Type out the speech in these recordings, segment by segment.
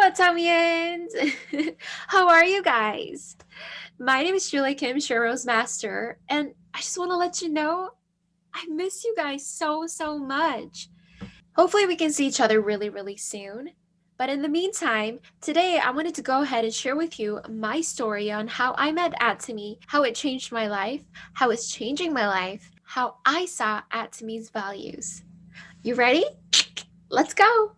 Atomians! How are you guys? My name is Julie Kim, Shiro's master, and I just want to let you know I miss you guys so much. Hopefully, we can see each other really soon. But in the meantime, today I wanted to go ahead and share with you my story on how I met Atomy, how it changed my life, how it's changing my life, how I saw Atomy's values. You ready? Let's go!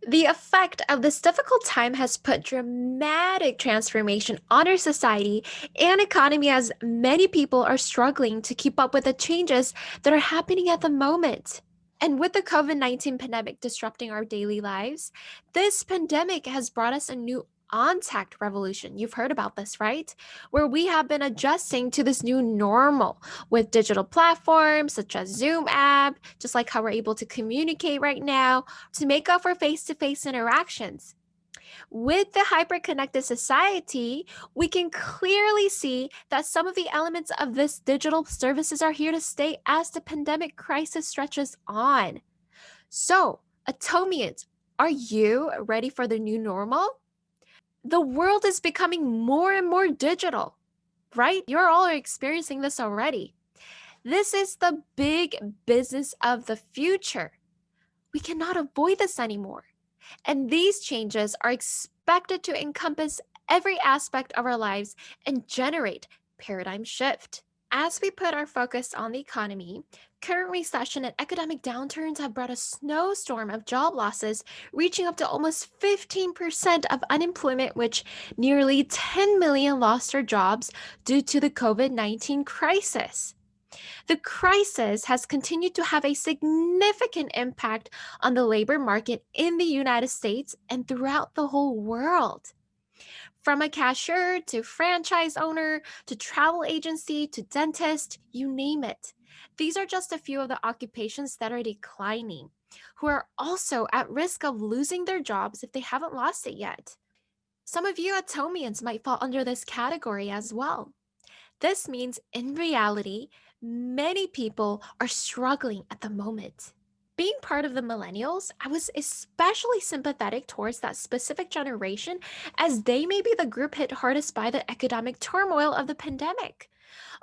The effect of this difficult time has put dramatic transformation on our society and economy as many people are struggling to keep up with the changes that are happening at the moment. And with the COVID-19 pandemic disrupting our daily lives, this pandemic has brought us a new on-tech revolution. You've heard about this, right? Where we have been adjusting to this new normal with digital platforms such as Zoom app, just like how we're able to communicate right now, to make up for face-to-face interactions. With the hyper-connected society, we can clearly see that some of the elements of this digital services are here to stay as the pandemic crisis stretches on. So, Atomians, are you ready for the new normal? The world is becoming more and more digital, right? You're all experiencing this already. This is the big business of the future. We cannot avoid this anymore. And these changes are expected to encompass every aspect of our lives and generate paradigm shift. As we put our focus on the economy, current recession and economic downturns have brought a snowstorm of job losses, reaching up to almost 15% of unemployment, which nearly 10 million lost their jobs due to the COVID-19 crisis. The crisis has continued to have a significant impact on the labor market in the United States and throughout the whole world. From a cashier to franchise owner to travel agency to dentist, you name it. These are just a few of the occupations that are declining, who are also at risk of losing their jobs if they haven't lost it yet. Some of you Atomians might fall under this category as well. This means, in reality, many people are struggling at the moment. Being part of the millennials, I was especially sympathetic towards that specific generation as they may be the group hit hardest by the economic turmoil of the pandemic.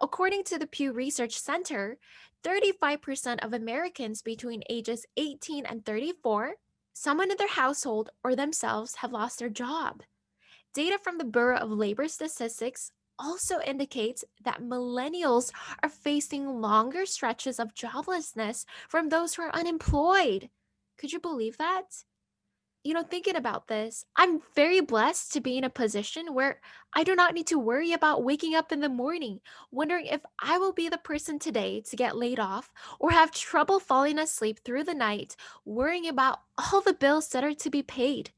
According to the Pew Research Center, 35% of Americans between ages 18 and 34, someone in their household or themselves have lost their job. Data from the Bureau of Labor Statistics also indicates that millennials are facing longer stretches of joblessness from those who are unemployed. Could you believe that? Thinking about this, I'm very blessed to be in a position where I do not need to worry about waking up in the morning, wondering if I will be the person today to get laid off or have trouble falling asleep through the night, worrying about all the bills that are to be paid.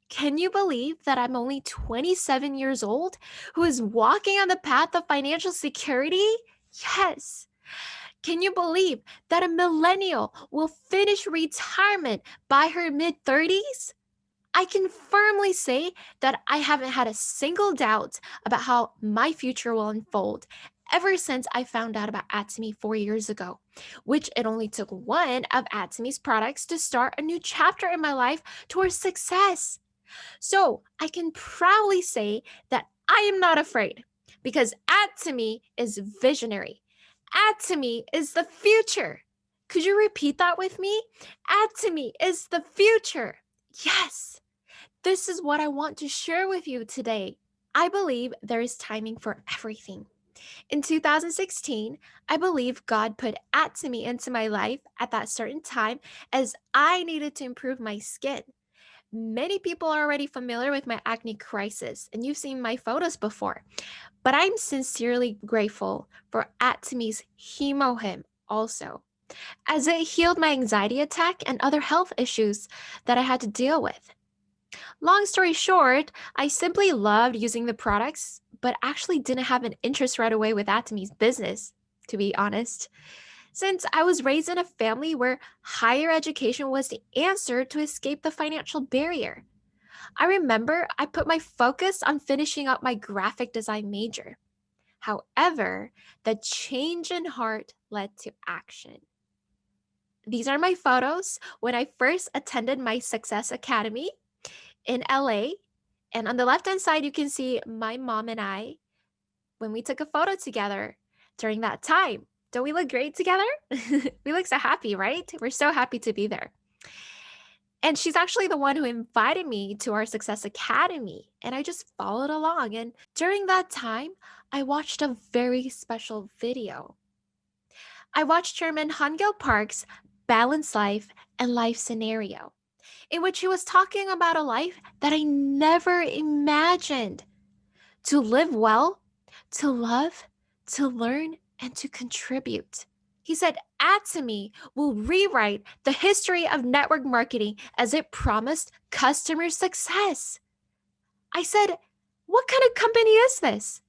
Can you believe that I'm only 27 years old who is walking on the path of financial security? Yes. Can you believe that a millennial will finish retirement by her mid 30s? I can firmly say that I haven't had a single doubt about how my future will unfold ever since I found out about Atomy 4 years ago, which it only took one of Atomy's products to start a new chapter in my life towards success. So I can proudly say that I am not afraid because Atomy is visionary. Atomy is the future. Could you repeat that with me? Atomy is the future. Yes, this is what I want to share with you today. I believe there is timing for everything. In 2016, I believe God put Atomy into my life at that certain time as I needed to improve my skin. Many people are already familiar with my acne crisis, and you've seen my photos before. But I'm sincerely grateful for Atomy's Hemohim also, as it healed my anxiety attack and other health issues that I had to deal with. Long story short, I simply loved using the products, but actually didn't have an interest right away with Atomy's business, to be honest, since I was raised in a family where higher education was the answer to escape the financial barrier. I remember I put my focus on finishing up my graphic design major. However, the change in heart led to action. These are my photos when I first attended my Success Academy. in LA. And on the left-hand side, you can see my mom and I when we took a photo together during that time. Don't we look great together? We look so happy, right? We're so happy to be there. And she's actually the one who invited me to our Success Academy. And I just followed along. And during that time, I watched a very special video. I watched Chairman Hangil Park's Balanced Life and Life Scenario, in which he was talking about a life that I never imagined. To live well, to love, to learn, and to contribute. He said Atomy will rewrite the history of network marketing as it promised customer success. I said, what kind of company is this?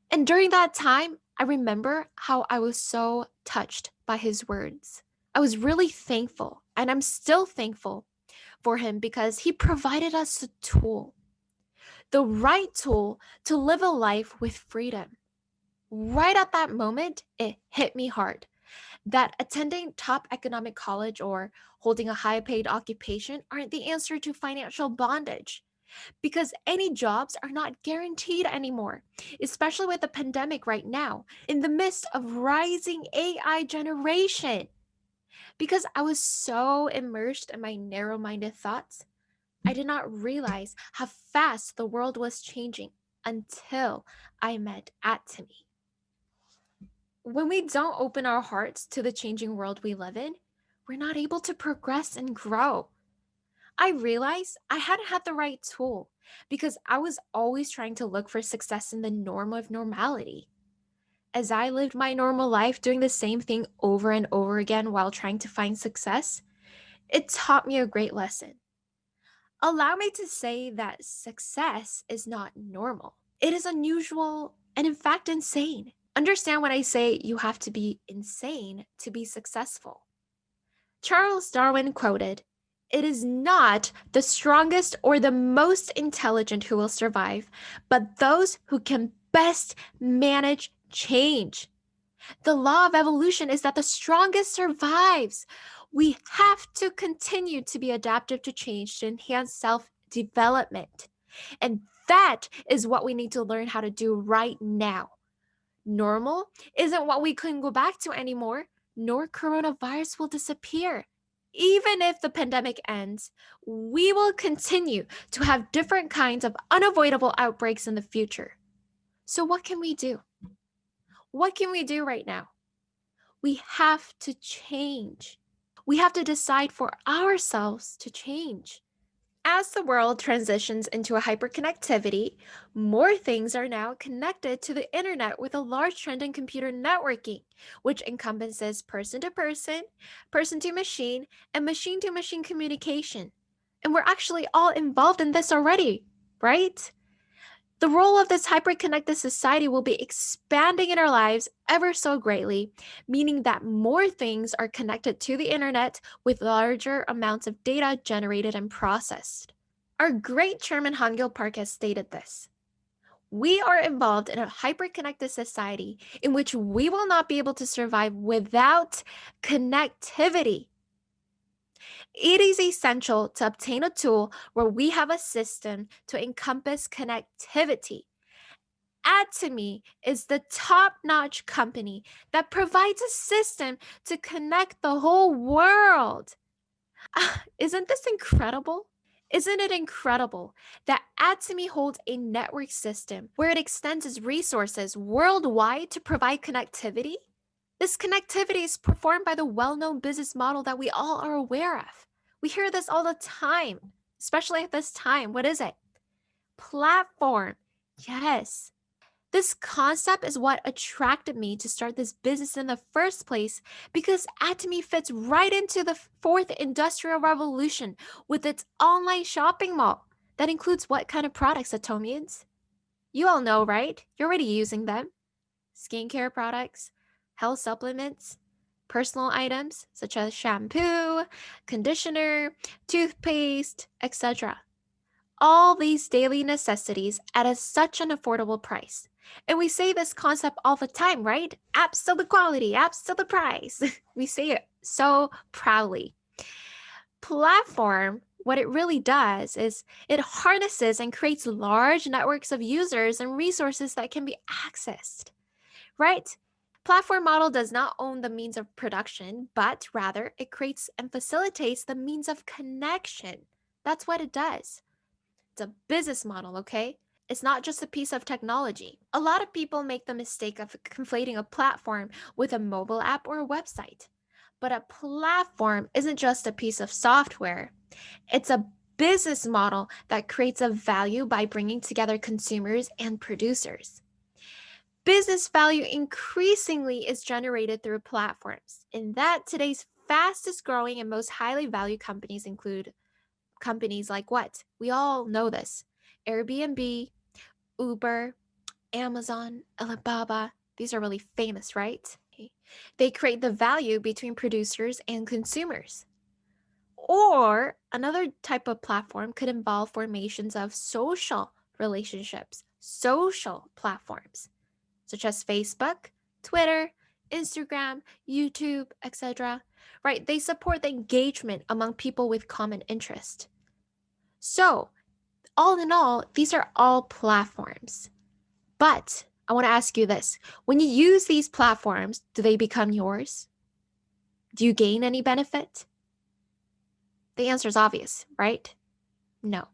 And during that time, I remember how I was so touched by his words. I was really thankful, and I'm still thankful for him because he provided us a tool, the right tool to live a life with freedom. Right at that moment, it hit me hard that attending top economic college or holding a high paid occupation aren't the answer to financial bondage because any jobs are not guaranteed anymore, especially with the pandemic right now, in the midst of rising AI generation. Because I was so immersed in my narrow minded thoughts, I did not realize how fast the world was changing until I met Atomy. When we don't open our hearts to the changing world we live in, we're not able to progress and grow. I realized I hadn't had the right tool because I was always trying to look for success in the norm of normality. As I lived my normal life doing the same thing over and over again while trying to find success, it taught me a great lesson. Allow me to say that success is not normal. It is unusual and, in fact, insane. Understand when I say you have to be insane to be successful. Charles Darwin quoted, "It is not the strongest or the most intelligent who will survive, but those who can best manage change." The law of evolution is that the strongest survives. We have to continue to be adaptive to change to enhance self-development. And that is what we need to learn how to do right now. Normal isn't what we couldn't go back to anymore, nor coronavirus will disappear. Even if the pandemic ends, we will continue to have different kinds of unavoidable outbreaks in the future. So, what can we do? What can we do right now? We have to change. We have to decide for ourselves to change. As the world transitions into a hyperconnectivity, more things are now connected to the internet with a large trend in computer networking, which encompasses person to machine, and machine to machine communication. And we're actually all involved in this already, right? The role of this hyperconnected society will be expanding in our lives ever so greatly, meaning that more things are connected to the internet with larger amounts of data generated and processed. Our great chairman Hangil Park has stated this. We are involved in a hyperconnected society in which we will not be able to survive without connectivity. It is essential to obtain a tool where we have a system to encompass connectivity. Atomy is the top-notch company that provides a system to connect the whole world. Isn't this incredible? Isn't it incredible that Atomy holds a network system where it extends its resources worldwide to provide connectivity? This connectivity is performed by the well-known business model that we all are aware of. We hear this all the time, especially at this time. What is it? Platform. Yes. This concept is what attracted me to start this business in the first place because Atomy fits right into the fourth industrial revolution with its online shopping mall. That includes what kind of products, Atomians? You all know, right? You're already using them. Skincare products, health supplements, personal items such as shampoo, conditioner, toothpaste, etc. All these daily necessities at such an affordable price. And we say this concept all the time, right? Absolute quality, absolute price. We say it so proudly. Platform What it really does is it harnesses and creates large networks of users and resources that can be accessed, right? Platform model does not own the means of production, but rather it creates and facilitates the means of connection. That's what it does. It's a business model, okay? It's not just a piece of technology. A lot of people make the mistake of conflating a platform with a mobile app or a website. But a platform isn't just a piece of software, it's a business model that creates a value by bringing together consumers and producers. Business value increasingly is generated through platforms, and that today's fastest growing and most highly valued companies include companies like what? We all know this: Airbnb, Uber, Amazon, Alibaba. These are really famous, right? They create the value between producers and consumers. Or another type of platform could involve formations of social relationships, social platforms, such as Facebook, Twitter, Instagram, YouTube, etc. Right? They support the engagement among people with common interest. So, all in all, these are all platforms. But I want to ask you this. When you use these platforms, do they become yours? Do you gain any benefit? The answer is obvious, right? No.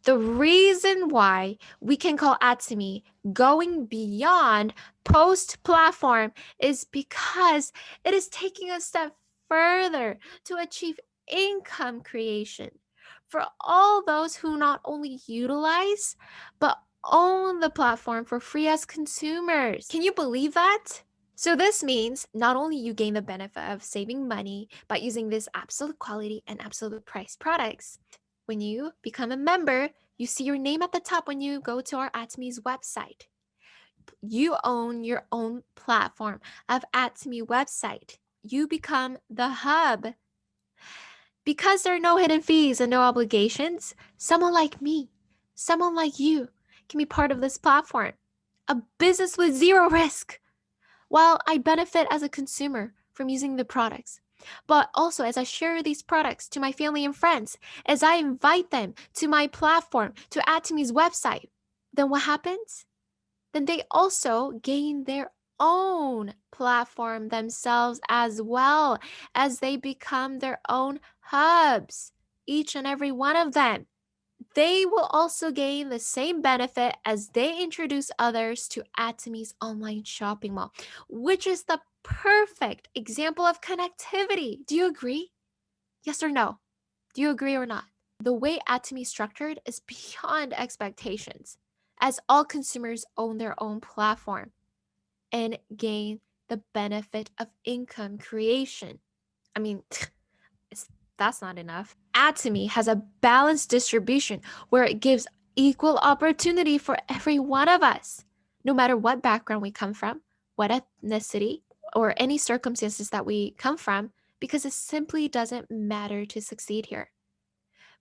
The reason why we can call Atomy going beyond post platform is because it is taking a step further to achieve income creation for all those who not only utilize but own the platform for free as consumers. Can you believe that? So this means not only you gain the benefit of saving money by using this absolute quality and absolute price products. When you become a member, you see your name at the top when you go to our Atomy's website. You own your own platform of Atomy website. You become the hub. Because there are no hidden fees and no obligations, someone like me, someone like you can be part of this platform. A business with zero risk. While I benefit as a consumer from using the products, but also as I share these products to my family and friends, as I invite them to my platform, to Atomy's website, then what happens? Then they also gain their own platform themselves as well as they become their own hubs, each and every one of them. They will also gain the same benefit as they introduce others to Atomy's online shopping mall, which is the perfect example of connectivity. Do you agree? Yes or no? Do you agree or not? The way Atomy is structured is beyond expectations, as all consumers own their own platform and gain the benefit of income creation. I mean, that's not enough. Atomy has a balanced distribution where it gives equal opportunity for every one of us, no matter what background we come from, what ethnicity, or any circumstances that we come from, because it simply doesn't matter to succeed here.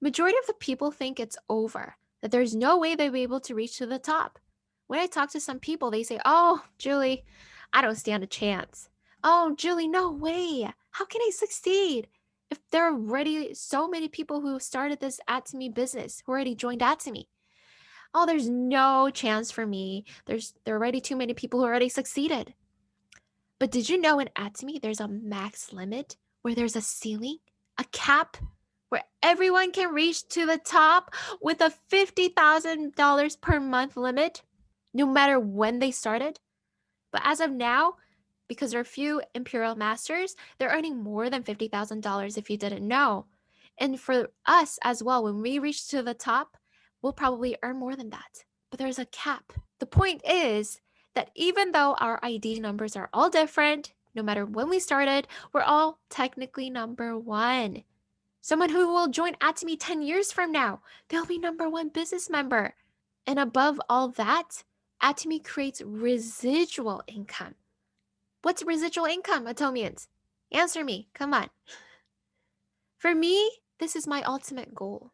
Majority of the people think it's over, that there's no way they'll be able to reach to the top. When I talk to some people, they say, "Oh, Julie, I don't stand a chance. Oh, Julie, no way. How can I succeed? If there are already so many people who started this Atomy business, who already joined Atomy. Oh, there's no chance for me. There are already too many people who already succeeded." But did you know in Atomy there's a max limit where there's a ceiling, a cap, where everyone can reach to the top with a $50,000 per month limit, no matter when they started? But as of now, because there are few Imperial Masters, they're earning more than $50,000 if you didn't know. And for us as well, when we reach to the top, we'll probably earn more than that. But there's a cap. The point is that even though our ID numbers are all different, no matter when we started, we're all technically number one. Someone who will join Atomy 10 years from now, they'll be number one business member. And above all that, Atomy creates residual income. What's residual income, Atomians? Answer me, come on. For me, this is my ultimate goal.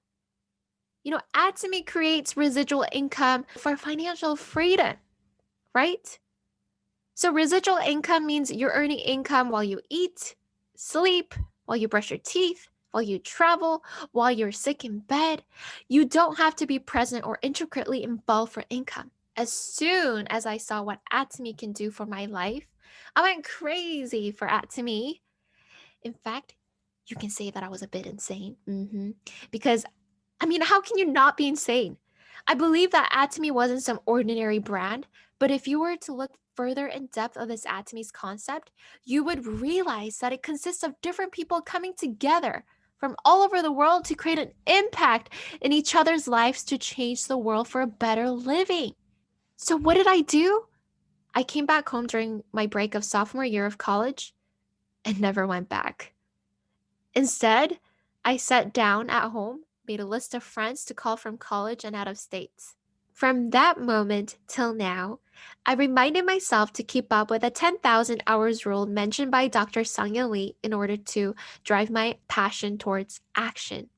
Atomy creates residual income for financial freedom, right? So residual income means you're earning income while you eat, sleep, while you brush your teeth, while you travel, while you're sick in bed. You don't have to be present or intricately involved for income. As soon as I saw what Atomy can do for my life, I went crazy for Atomy. In fact, you can say that I was a bit insane. Because, I mean, how can you not be insane? I believe that Atomy wasn't some ordinary brand, but if you were to look further in depth of this Atomy's concept, you would realize that it consists of different people coming together from all over the world to create an impact in each other's lives to change the world for a better living. So, what did I do? I came back home during my break of sophomore year of college and never went back. Instead, I sat down at home, made a list of friends to call from college and out of states. From that moment till now, I reminded myself to keep up with the 10,000 hours rule mentioned by Dr. Sangya Lee in order to drive my passion towards action.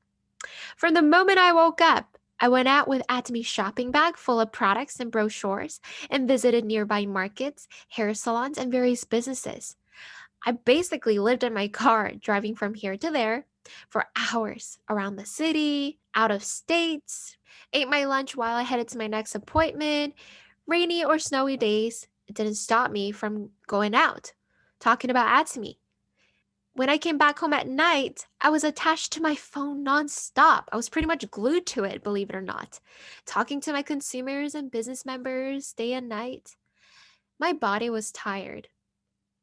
From the moment I woke up, I went out with Atomy shopping bag full of products and brochures and visited nearby markets, hair salons, and various businesses. I basically lived in my car, driving from here to there for hours around the city, out of states, ate my lunch while I headed to my next appointment. Rainy or snowy days, it didn't stop me from going out, talking about Atomy. When I came back home at night, I was attached to my phone nonstop. I was pretty much glued to it, believe it or not, talking to my consumers and business members day and night. My body was tired,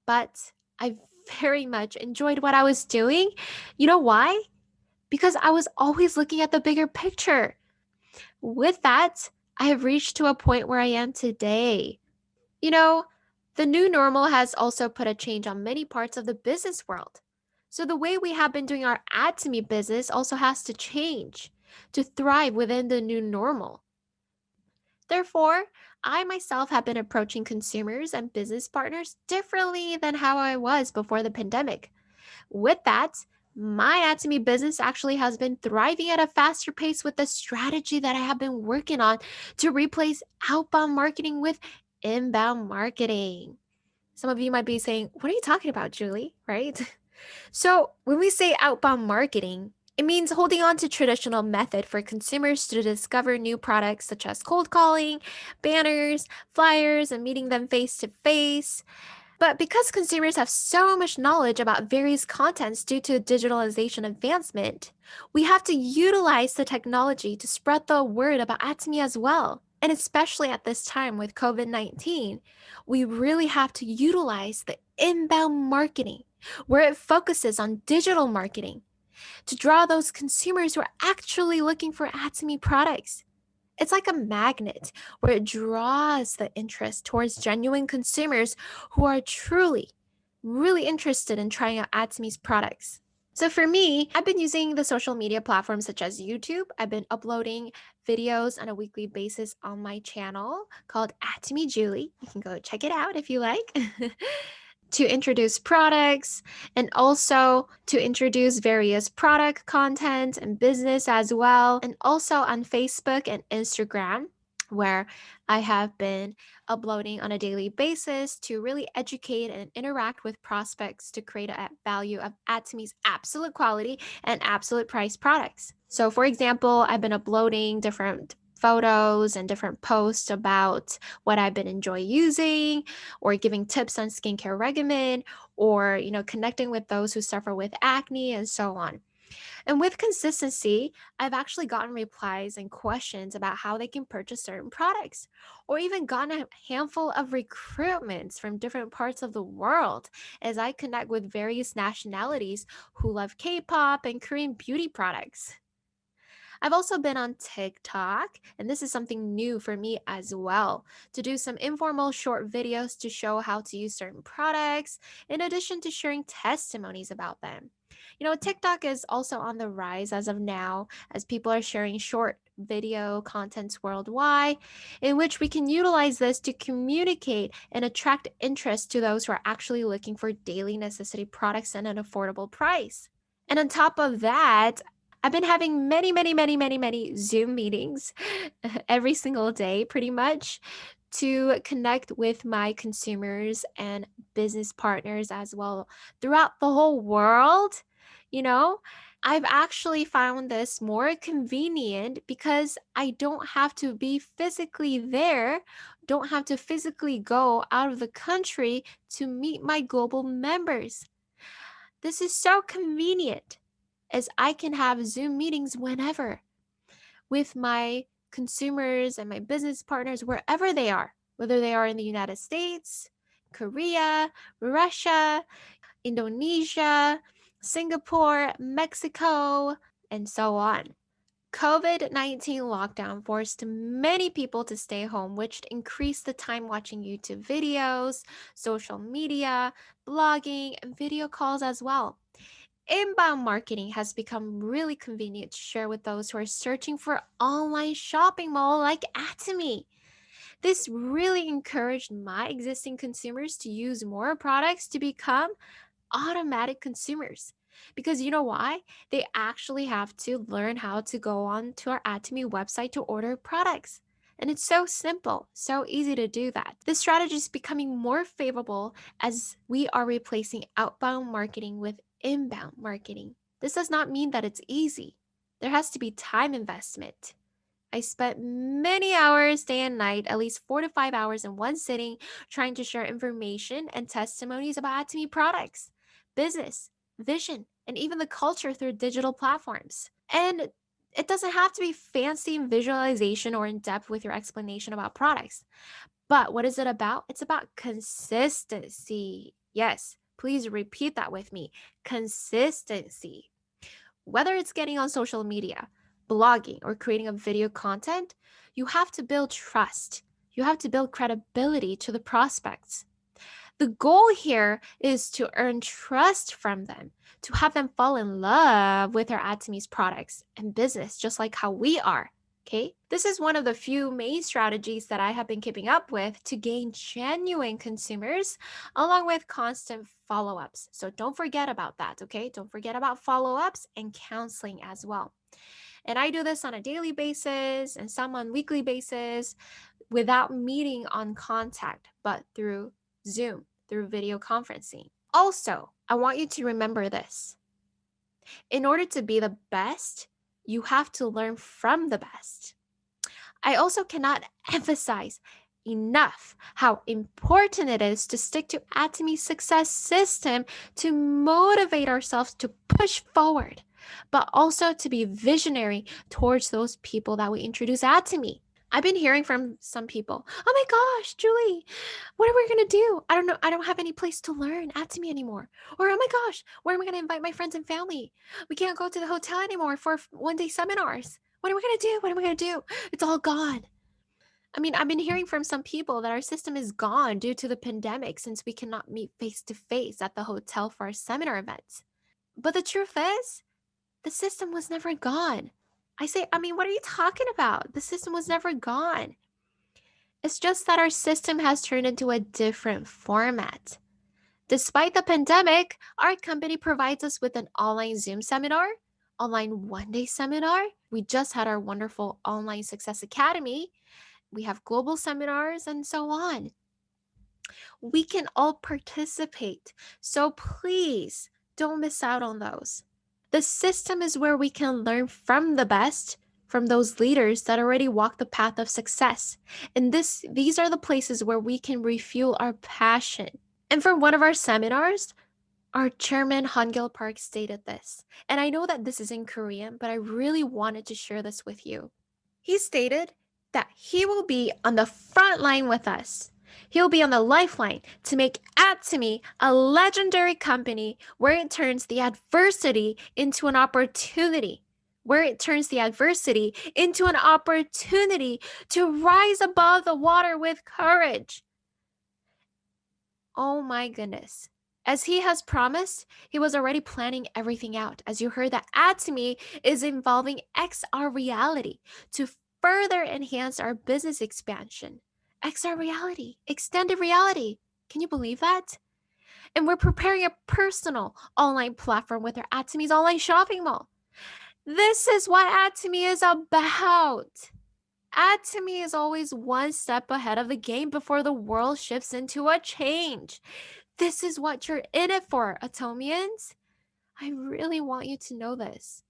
but I very much enjoyed what I was doing. You know why? Because I was always looking at the bigger picture. With that, I have reached to a point where I am today. You know, the new normal has also put a change on many parts of the business world. So the way we have been doing our Atomy business also has to change to thrive within the new normal. Therefore, I myself have been approaching consumers and business partners differently than how I was before the pandemic. With that, my Atomy business actually has been thriving at a faster pace with the strategy that I have been working on to replace outbound marketing with inbound marketing. Some of you might be saying, "What are you talking about, Julie?" Right? So, when we say outbound marketing, it means holding on to traditional method for consumers to discover new products such as cold calling, banners, flyers, and meeting them face to face. But because consumers have so much knowledge about various contents due to digitalization advancement, we have to utilize the technology to spread the word about Atomy as well. And especially at this time with COVID 19, we really have to utilize the inbound marketing where it focuses on digital marketing to draw those consumers who are actually looking for Atomy products. It's like a magnet where it draws the interest towards genuine consumers who are truly, really interested in trying out Atomy's products. So for me, I've been using the social media platforms such as YouTube. I've been uploading videos on a weekly basis on my channel called Atomy Julie. You can go check it out if you like. To introduce products and also to introduce various product content and business as well. And also on Facebook and Instagram, where I have been uploading on a daily basis to really educate and interact with prospects to create a value of Atomy's absolute quality and absolute price products. So, for example, I've been uploading different photos and different posts about what I've been enjoy using or giving tips on skincare regimen or connecting with those who suffer with acne and so on. And with consistency, I've actually gotten replies and questions about how they can purchase certain products, or even gotten a handful of recruitments from different parts of the world as I connect with various nationalities who love K-pop and Korean beauty products. I've also been on TikTok, and this is something new for me as well, to do some informal short videos to show how to use certain products, in addition to sharing testimonies about them. TikTok is also on the rise as of now, as people are sharing short video contents worldwide, in which we can utilize this to communicate and attract interest to those who are actually looking for daily necessity products at an affordable price. And on top of that, I've been having many, many, many, many, many Zoom meetings every single day, pretty much, to connect with my consumers and business partners as well throughout the whole world, you know? I've actually found this more convenient because I don't have to be physically there, don't have to physically go out of the country to meet my global members. This is so convenient as I can have Zoom meetings whenever with my consumers and my business partners wherever they are, whether they are in the United States, Korea, Russia, Indonesia, Singapore, Mexico, and so on. COVID-19 lockdown forced many people to stay home, which increased the time watching YouTube videos, social media, blogging, and video calls as well. Inbound marketing has become really convenient to share with those who are searching for online shopping mall like Atomy. This really encouraged my existing consumers to use more products to become automatic consumers. Because you know why? They actually have to learn how to go on to our Atomy website to order products. And it's so simple, so easy to do that. This strategy is becoming more favorable as we are replacing outbound marketing with inbound marketing. This does not mean that it's easy. There has to be time investment. I spent many hours, day and night, at least 4 to 5 hours in one sitting, trying to share information and testimonies about Atomy products, business, vision, and even the culture through digital platforms. And it doesn't have to be fancy in visualization or in depth with your explanation about products. But what is it about? It's about consistency. Yes, please repeat that with me. Consistency. Whether it's getting on social media, blogging, or creating a video content, you have to build trust. You have to build credibility to the prospects. The goal here is to earn trust from them, to have them fall in love with our Atomy's products and business, just like how we are. Okay, this is one of the few main strategies that I have been keeping up with to gain genuine consumers, along with constant follow ups. So don't forget about that, okay? Don't forget about follow ups and counseling as well. And I do this on a daily basis and some on weekly basis without meeting on contact, but through Zoom, through video conferencing. Also, I want you to remember this. In order to be the best, you have to learn from the best. I also cannot emphasize enough how important it is to stick to Atomy's success system to motivate ourselves to push forward, but also to be visionary towards those people that we introduce Atomy. I've been hearing from some people, oh my gosh, Julie, what are we going to do? I don't know. I don't have any place to learn Atomy anymore. Or, oh my gosh, where am I going to invite my friends and family? We can't go to the hotel anymore for one-day seminars. What are we going to do? What are we going to do? It's all gone. I mean, I've been hearing from some people that our system is gone due to the pandemic since we cannot meet face to face at the hotel for our seminar events. But the truth is, the system was never gone. What are you talking about? The system was never gone. It's just that our system has turned into a different format. Despite the pandemic, our company provides us with an online Zoom seminar, online one-day seminar. We just had our wonderful online success academy. We have global seminars and so on. We can all participate. So please don't miss out on those. The system is where we can learn from the best, from those leaders that already walk the path of success. And these are the places where we can refuel our passion. And for one of our seminars, our chairman Hangil Park stated this. And I know that this is in Korean, but I really wanted to share this with you. He stated that he will be on the front line with us. He'll be on the lifeline to make Atomy a legendary company where it turns the adversity into an opportunity. Where it turns the adversity into an opportunity to rise above the water with courage. Oh my goodness. As he has promised, he was already planning everything out. As you heard, that Atomy is involving XR reality to further enhance our business expansion. XR reality, extended reality. Can you believe that? And we're preparing a personal online platform with our Atomy's online shopping mall. This is what Atomy is about. Atomy is always one step ahead of the game before the world shifts into a change. This is what you're in it for, Atomians. I really want you to know this.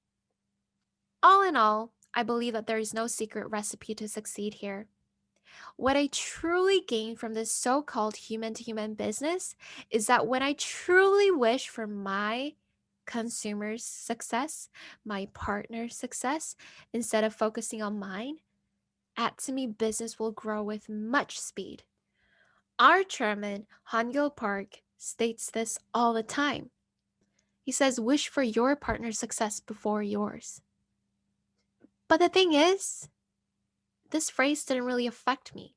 All in all, I believe that there is no secret recipe to succeed here. What I truly gain from this so called human to human business is that when I truly wish for my consumer's success, my partner's success, instead of focusing on mine, Atomy business will grow with much speed. Our chairman, Hangil Park, states this all the time. He says, wish for your partner's success before yours. But the thing is, this phrase didn't really affect me.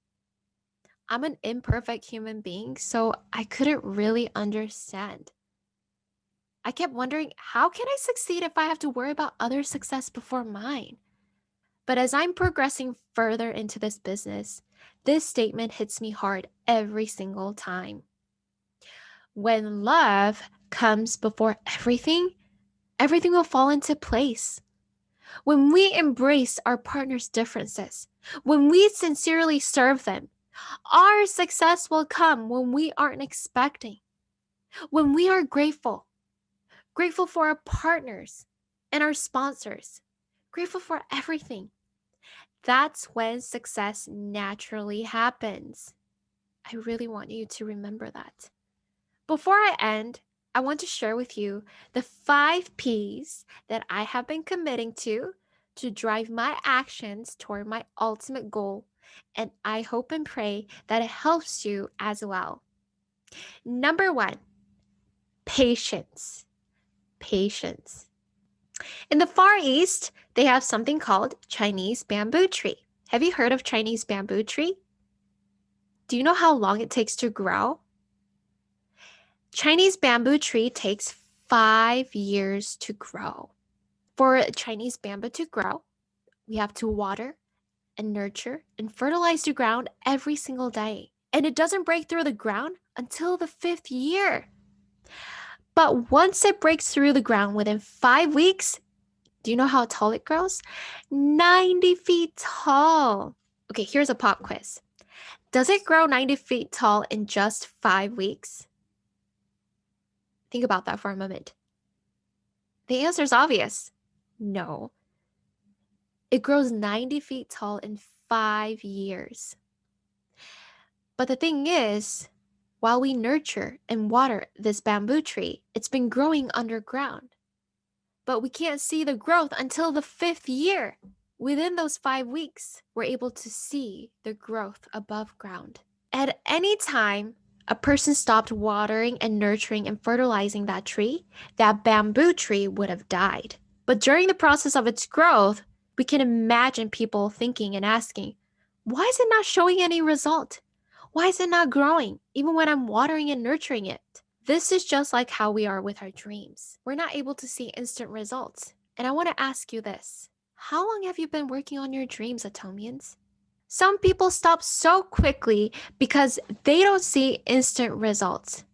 I'm an imperfect human being, so I couldn't really understand. I kept wondering, how can I succeed if I have to worry about others' success before mine? But as I'm progressing further into this business, this statement hits me hard every single time. When love comes before everything, everything will fall into place. When we embrace our partner's differences, when we sincerely serve them, our success will come when we aren't expecting, when we are grateful, grateful for our partners and our sponsors, grateful for everything. That's when success naturally happens. I really want you to remember that. Before I end, I want to share with you the 5 P's that I have been committing to drive my actions toward my ultimate goal, and I hope and pray that it helps you as well. Number 1, patience. Patience. In the Far East, they have something called Chinese bamboo tree. Have you heard of Chinese bamboo tree? Do you know how long it takes to grow? Chinese bamboo tree takes 5 years to grow. For a Chinese bamboo to grow, we have to water and nurture and fertilize the ground every single day. And it doesn't break through the ground until the 5th year. But once it breaks through the ground within 5 weeks, do you know how tall it grows? 90 feet tall. Okay, here's a pop quiz. Does it grow 90 feet tall in just 5 weeks? Think about that for a moment. The answer is obvious. No. It grows 90 feet tall in 5 years. But the thing is, while we nurture and water this bamboo tree, it's been growing underground. But we can't see the growth until the 5th year. Within those 5 weeks, we're able to see the growth above ground. At any time, a person stopped watering and nurturing and fertilizing that tree, that bamboo tree would have died. But during the process of its growth, we can imagine people thinking and asking, why is it not showing any result? Why is it not growing, even when I'm watering and nurturing it? This is just like how we are with our dreams. We're not able to see instant results. And I want to ask you this. How long have you been working on your dreams, Atomians? Some people stop so quickly because they don't see instant results.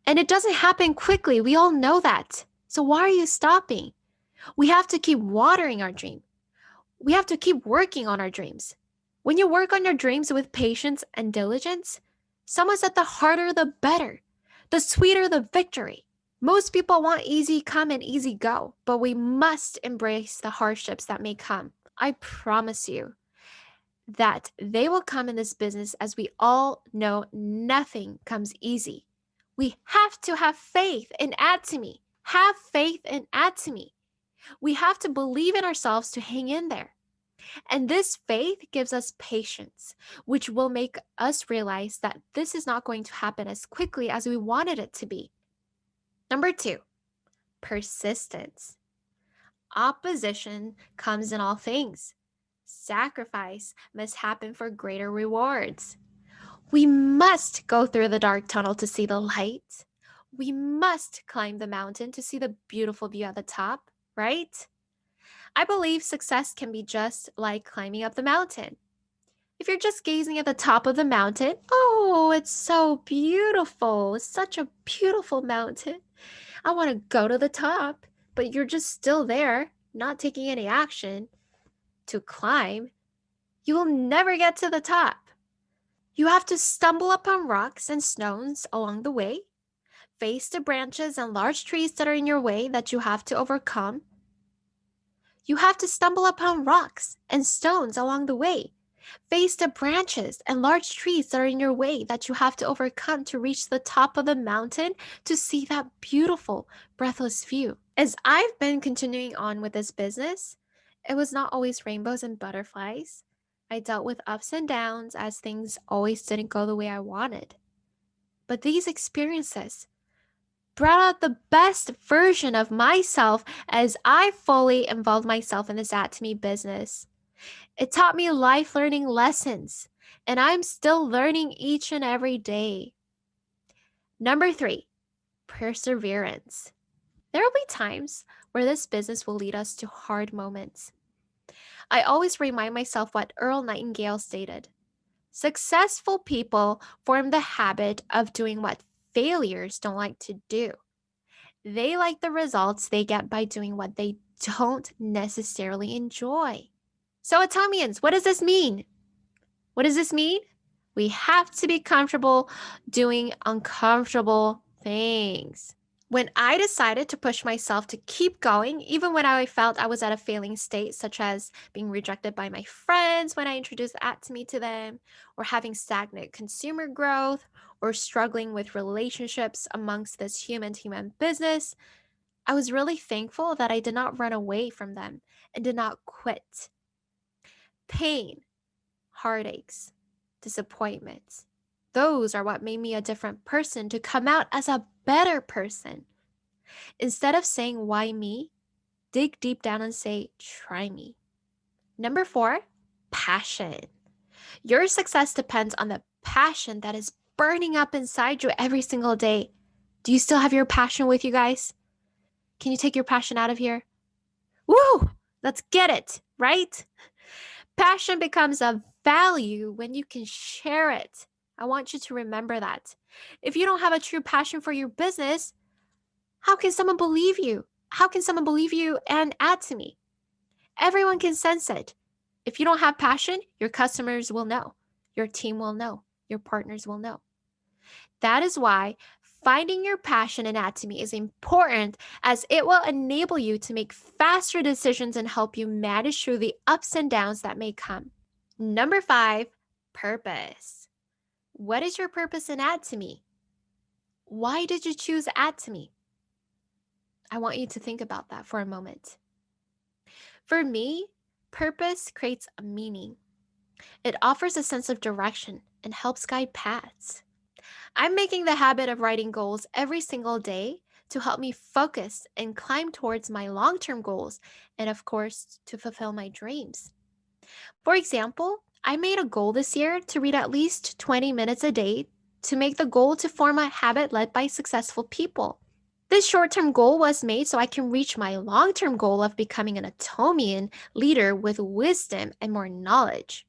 And it doesn't happen quickly. We all know that. So why are you stopping? We have to keep watering our dream. We have to keep working on our dreams. When you work on your dreams with patience and diligence, someone said the harder the better, the sweeter the victory. Most people want easy come and easy go, but we must embrace the hardships that may come. I promise you that they will come in this business, as we all know nothing comes easy. We have to have faith in Atomy. Have faith in Atomy. We have to believe in ourselves to hang in there. And this faith gives us patience, which will make us realize that this is not going to happen as quickly as we wanted it to be. Number 2, persistence. Opposition comes in all things. Sacrifice must happen for greater rewards. We must go through the dark tunnel to see the light. We must climb the mountain to see the beautiful view at the top, right? I believe success can be just like climbing up the mountain. If you're just gazing at the top of the mountain, oh, it's so beautiful. It's such a beautiful mountain. I want to go to the top, but you're just still there, not taking any action to climb. You will never get to the top. You have to stumble upon rocks and stones along the way, Face the branches and large trees that are in your way that you have to overcome. You have to stumble upon rocks and stones along the way. Face the branches and large trees that are in your way that you have to overcome to reach the top of the mountain to see that beautiful, breathless view. As I've been continuing on with this business, it was not always rainbows and butterflies. I dealt with ups and downs as things always didn't go the way I wanted. But these experiences brought out the best version of myself as I fully involved myself in this Atomy business. It taught me life learning lessons, and I'm still learning each and every day. Number 3, perseverance. There will be times where this business will lead us to hard moments. I always remind myself what Earl Nightingale stated. Successful people form the habit of doing what failures don't like to do. They like the results they get by doing what they don't necessarily enjoy. So, Atomians, what does this mean? What does this mean? We have to be comfortable doing uncomfortable things. When I decided to push myself to keep going, even when I felt I was at a failing state, such as being rejected by my friends when I introduced Atomy to them, or having stagnant consumer growth, or struggling with relationships amongst this human-to-human business, I was really thankful that I did not run away from them and did not quit. Pain, heartaches, disappointments. Those are what made me a different person to come out as a better person. Instead of saying, why me? Dig deep down and say, try me. Number 4, passion. Your success depends on the passion that is burning up inside you every single day. Do you still have your passion with you guys? Can you take your passion out of here? Woo! Let's get it, right? Passion becomes a value when you can share it. I want you to remember that. If you don't have a true passion for your business, how can someone believe you? How can someone believe you and Atomy? Everyone can sense it. If you don't have passion, your customers will know. Your team will know. Your partners will know. That is why finding your passion in Atomy is important, as it will enable you to make faster decisions and help you manage through the ups and downs that may come. Number 5, purpose. What is your purpose in Atomy? Why did you choose Atomy? I want you to think about that for a moment. For me, purpose creates a meaning. It offers a sense of direction and helps guide paths. I'm making the habit of writing goals every single day to help me focus and climb towards my long-term goals and, of course, to fulfill my dreams. For example, I made a goal this year to read at least 20 minutes a day to make the goal to form a habit led by successful people. This short-term goal was made so I can reach my long-term goal of becoming an Atomian leader with wisdom and more knowledge.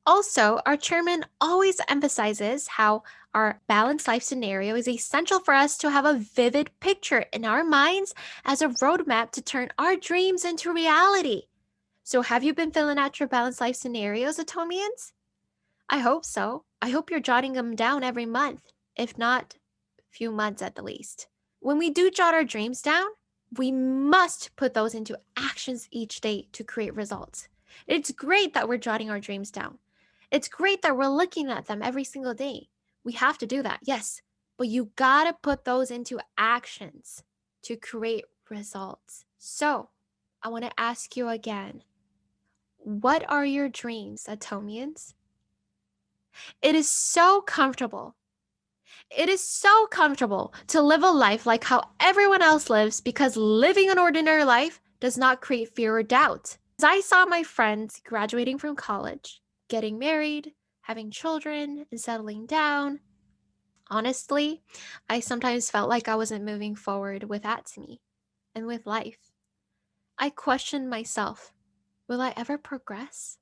Also, our chairman always emphasizes how our balanced life scenario is essential for us to have a vivid picture in our minds as a roadmap to turn our dreams into reality. So have you been filling out your balanced life scenarios, Atomians? I hope so. I hope you're jotting them down every month, if not a few months at the least. When we do jot our dreams down, we must put those into actions each day to create results. It's great that we're jotting our dreams down. It's great that we're looking at them every single day. We have to do that, yes, but you gotta put those into actions to create results. So, I want to ask you again, what are your dreams, Atomians? It is so comfortable. It is so comfortable to live a life like how everyone else lives, because living an ordinary life does not create fear or doubt. As I saw my friends graduating from college, getting married, having children, and settling down, honestly, I sometimes felt like I wasn't moving forward with Atomy and with life. I questioned myself, will I ever progress?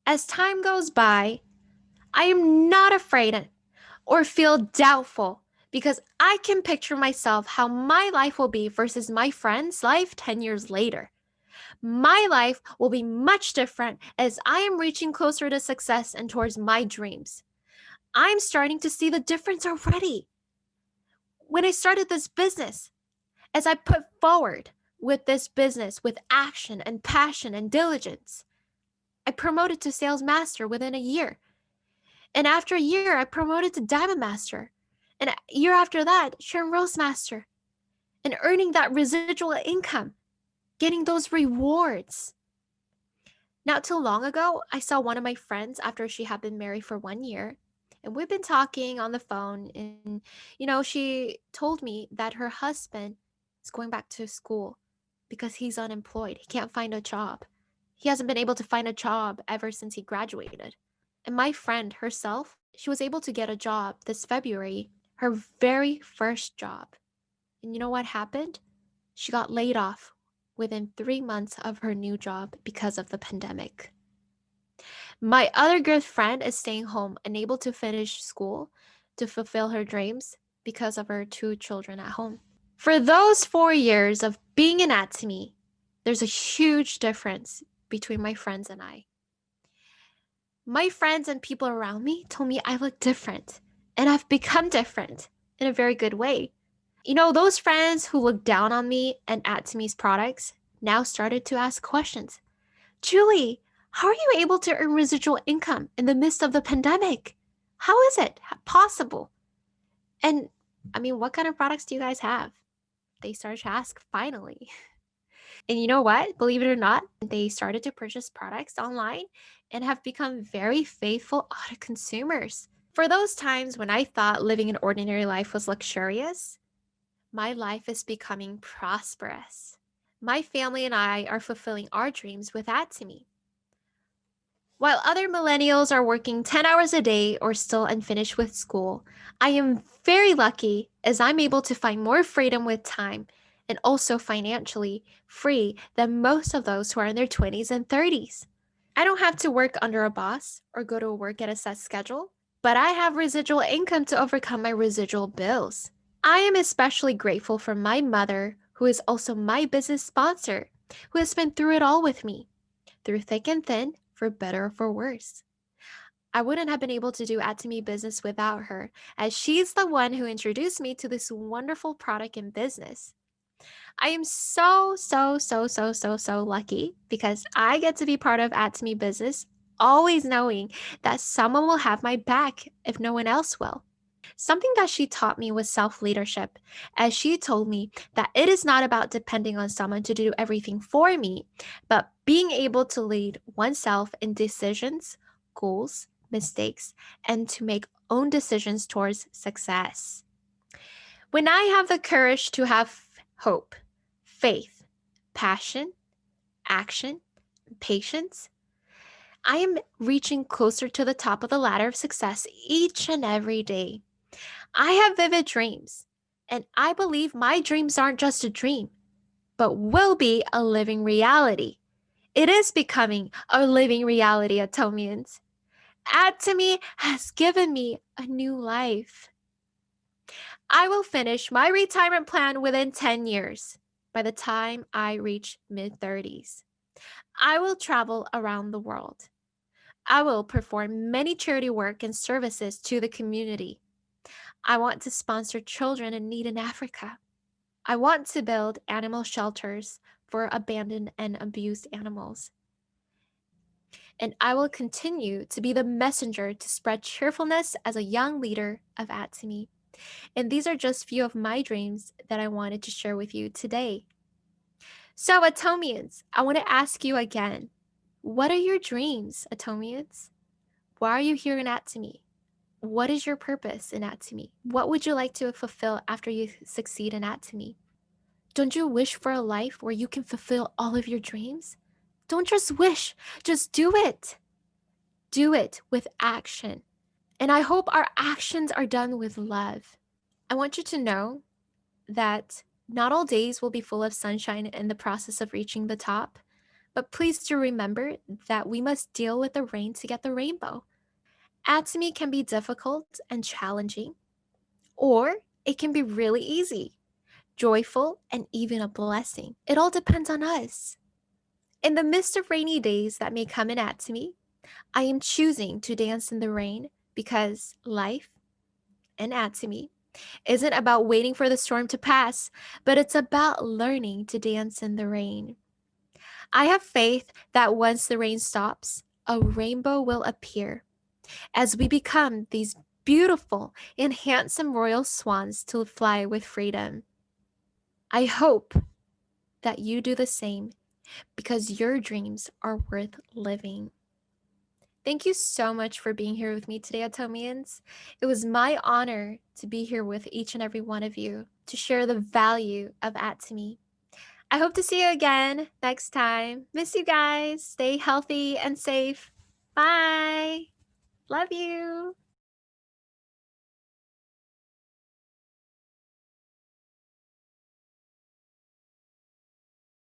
As time goes by, I am not afraid or feel doubtful, because I can picture myself how my life will be versus my friend's life 10 years later. My life will be much different as I am reaching closer to success and towards my dreams. I'm starting to see the difference already. when I started this business, as I put forward with this business with action and passion and diligence, I promoted to sales master within a year. And after a year, I promoted to diamond master. And a year after that, Sharon Rose master. And earning that residual income, getting those rewards. Not too long ago, I saw one of my friends after she had been married for 1 year. And we've been talking on the phone. And, she told me that her husband is going back to school because he's unemployed. He can't find a job. He hasn't been able to find a job ever since he graduated. And my friend herself, she was able to get a job this February, her very first job. And you know what happened? She got laid off within 3 months of her new job because of the pandemic. My other good friend is staying home, unable to finish school to fulfill her dreams because of her 2 children at home. For those 4 years of being in Atomy, there's a huge difference between my friends and I. My friends and people around me told me I look different, and I've become different in a very good way. Those friends who looked down on me and Atomy's products now started to ask questions. Julie, how are you able to earn residual income in the midst of the pandemic? How is it possible? And what kind of products do you guys have? They started to ask finally. And you know what? Believe it or not, they started to purchase products online and have become very faithful auto consumers. For those times when I thought living an ordinary life was luxurious, my life is becoming prosperous. My family and I are fulfilling our dreams with Atomy. While other millennials are working 10 hours a day or still unfinished with school, I am very lucky as I'm able to find more freedom with time and also financially free than most of those who are in their 20s and 30s. I don't have to work under a boss or go to work at a set schedule, but I have residual income to overcome my residual bills. I am especially grateful for my mother, who is also my business sponsor, who has been through it all with me, through thick and thin, for better or for worse. I wouldn't have been able to do Atomy business without her, as she's the one who introduced me to this wonderful product and business. I am so, so, so, so, so, so lucky because I get to be part of Atomy business, always knowing that someone will have my back if no one else will. Something that she taught me was self-leadership, as she told me that it is not about depending on someone to do everything for me, but being able to lead oneself in decisions, goals, mistakes, and to make own decisions towards success. When I have the courage to have hope, faith, passion, action, patience, I am reaching closer to the top of the ladder of success each and every day. I have vivid dreams, and I believe my dreams aren't just a dream, but will be a living reality. It is becoming a living reality, Atomians. Atomy has given me a new life. I will finish my retirement plan within 10 years by the time I reach mid-30s. I will travel around the world. I will perform many charity work and services to the community. I want to sponsor children in need in Africa. I want to build animal shelters for abandoned and abused animals. And I will continue to be the messenger to spread cheerfulness as a young leader of Atomy. And these are just few of my dreams that I wanted to share with you today. So, Atomians, I want to ask you again, what are your dreams, Atomians? Why are you here in Atomy? What is your purpose in Atomy? What would you like to fulfill after you succeed in Atomy? Don't you wish for a life where you can fulfill all of your dreams? Don't just wish, just do it. Do it with action. And I hope our actions are done with love. I want you to know that not all days will be full of sunshine in the process of reaching the top, but please do remember that we must deal with the rain to get the rainbow. Atomy can be difficult and challenging, or it can be really easy, joyful, and even a blessing. It all depends on us. In the midst of rainy days that may come in Atomy, I am choosing to dance in the rain because life and Atomy isn't about waiting for the storm to pass, but it's about learning to dance in the rain. I have faith that once the rain stops, a rainbow will appear as we become these beautiful and handsome royal swans to fly with freedom. I hope that you do the same because your dreams are worth living. Thank you so much for being here with me today, Atomians. It was my honor to be here with each and every one of you to share the value of Atomy. I hope to see you again next time. Miss you guys. Stay healthy and safe. Bye. Love you.